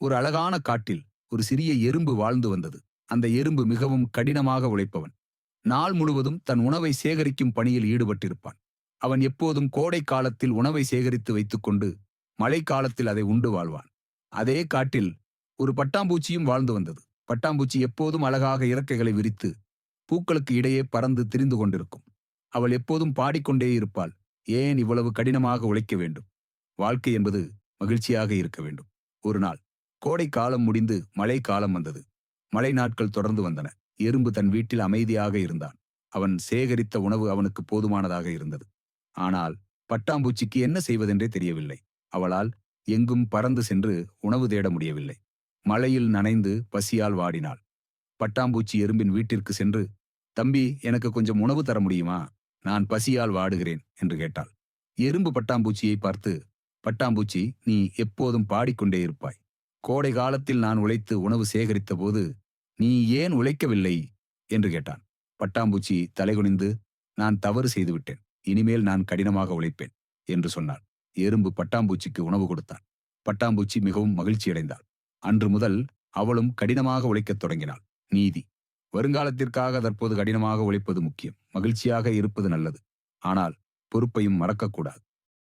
ஒரு அழகான காட்டில் ஒரு சிறிய எறும்பு வாழ்ந்து வந்தது. அந்த எறும்பு மிகவும் கடினமாக உழைப்பவன். நாள் முழுவதும் தன் உணவை சேகரிக்கும் பணியில் ஈடுபட்டிருப்பான். அவன் எப்போதும் கோடை காலத்தில் உணவை சேகரித்து வைத்துக்கொண்டு மழை காலத்தில் அதை உண்டு வாழ்வான். அதே காட்டில் ஒரு பட்டாம்பூச்சியும் வாழ்ந்து வந்தது. பட்டாம்பூச்சி எப்போதும் அழகாக இறக்கைகளை விரித்து பூக்களுக்கு இடையே பறந்து திரிந்து கொண்டிருக்கும். அவள் எப்போதும் பாடிக்கொண்டே இருப்பாள். ஏன் இவ்வளவு கடினமாக உழைக்க வேண்டும்? வாழ்க்கை என்பது மகிழ்ச்சியாக இருக்க வேண்டும். ஒரு நாள் கோடை காலம் முடிந்து மழை காலம் வந்தது. மழை நாட்கள் தொடர்ந்து வந்தன. எறும்பு தன் வீட்டில் அமைதியாக இருந்தான். அவன் சேகரித்த உணவு அவனுக்கு போதுமானதாக இருந்தது. ஆனால் பட்டாம்பூச்சிக்கு என்ன செய்வதென்றே தெரியவில்லை. அவளால் எங்கும் பறந்து சென்று உணவு தேட முடியவில்லை. மழையில் நனைந்து பசியால் வாடினாள். பட்டாம்பூச்சி எறும்பின் வீட்டிற்கு சென்று, "தம்பி, எனக்கு கொஞ்சம் உணவு தர முடியுமா? நான் பசியால் வாடுகிறேன்" என்று கேட்டாள். எறும்பு பட்டாம்பூச்சியை பார்த்து, "பட்டாம்பூச்சி, நீ எப்போதும் பாடிக்கொண்டே இருப்பாய். கோடை காலத்தில் நான் உழைத்து உணவு சேகரித்த போது நீ ஏன் உழைக்கவில்லை?" என்று கேட்டான். பட்டாம்பூச்சி தலைகுனிந்து, "நான் தவறு செய்துவிட்டேன். இனிமேல் நான் கடினமாக உழைப்பேன்" என்று சொன்னாள். எறும்பு பட்டாம்பூச்சிக்கு உணவு கொடுத்தான். பட்டாம்பூச்சி மிகவும் மகிழ்ச்சியடைந்தாள். அன்று முதல் அவளும் கடினமாக உழைக்கத் தொடங்கினாள். நீதி: வருங்காலத்திற்காக தற்போது கடினமாக உழைப்பது முக்கியம். மகிழ்ச்சியாக இருப்பது நல்லது. ஆனால் பொறுப்பையும் மறக்கக்கூடாது.